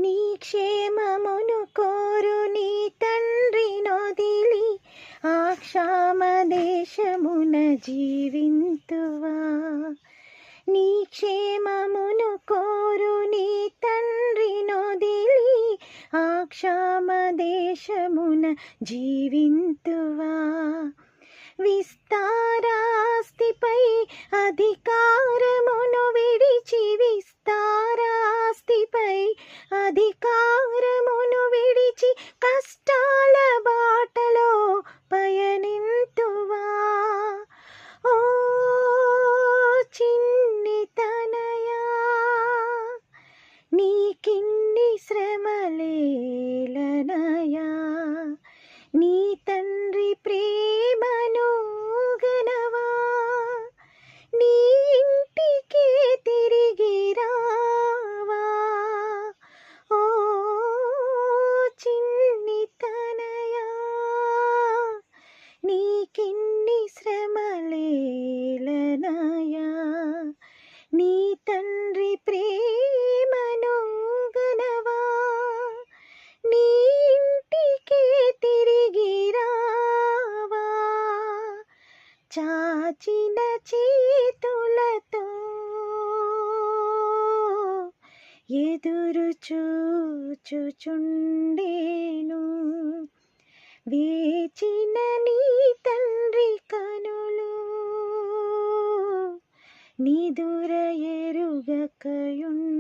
నీ క్షేమమును కోరు నీ తండ్రి నొదిలి ఆ క్షామదేశమున జీవింతువా. నీ క్షేమమును కోరు నీ తండ్రి నొదిలి ఆ క్షామదేశమున జీవింతువా. విస్తారాస్తిపై అధికారమును విడిచి విస్తారాస్తిపై అధికారమును విడిచి కష్టాల బాటలో పయనింతువా. ఓ చిన్ని తనయా, నీకిన్ని శ్రమలేలనయా. నీ తండ్రి ప్రేమను గనవా, నీ ఇంటికి తిరిగి రావా. ఓ చిన్ని తనయా, నీకిన్ని శ్రమలేలనయా. నీ తండ్రి ప్రేమను గనవా, నీ ఇంటికి తిరిగి రావా. చాచిన చేతులతో ఎదురు చూచుచుండేను వేచిన నీ తండ్రి కనులు నిదుర ఎరుగకయుండెను.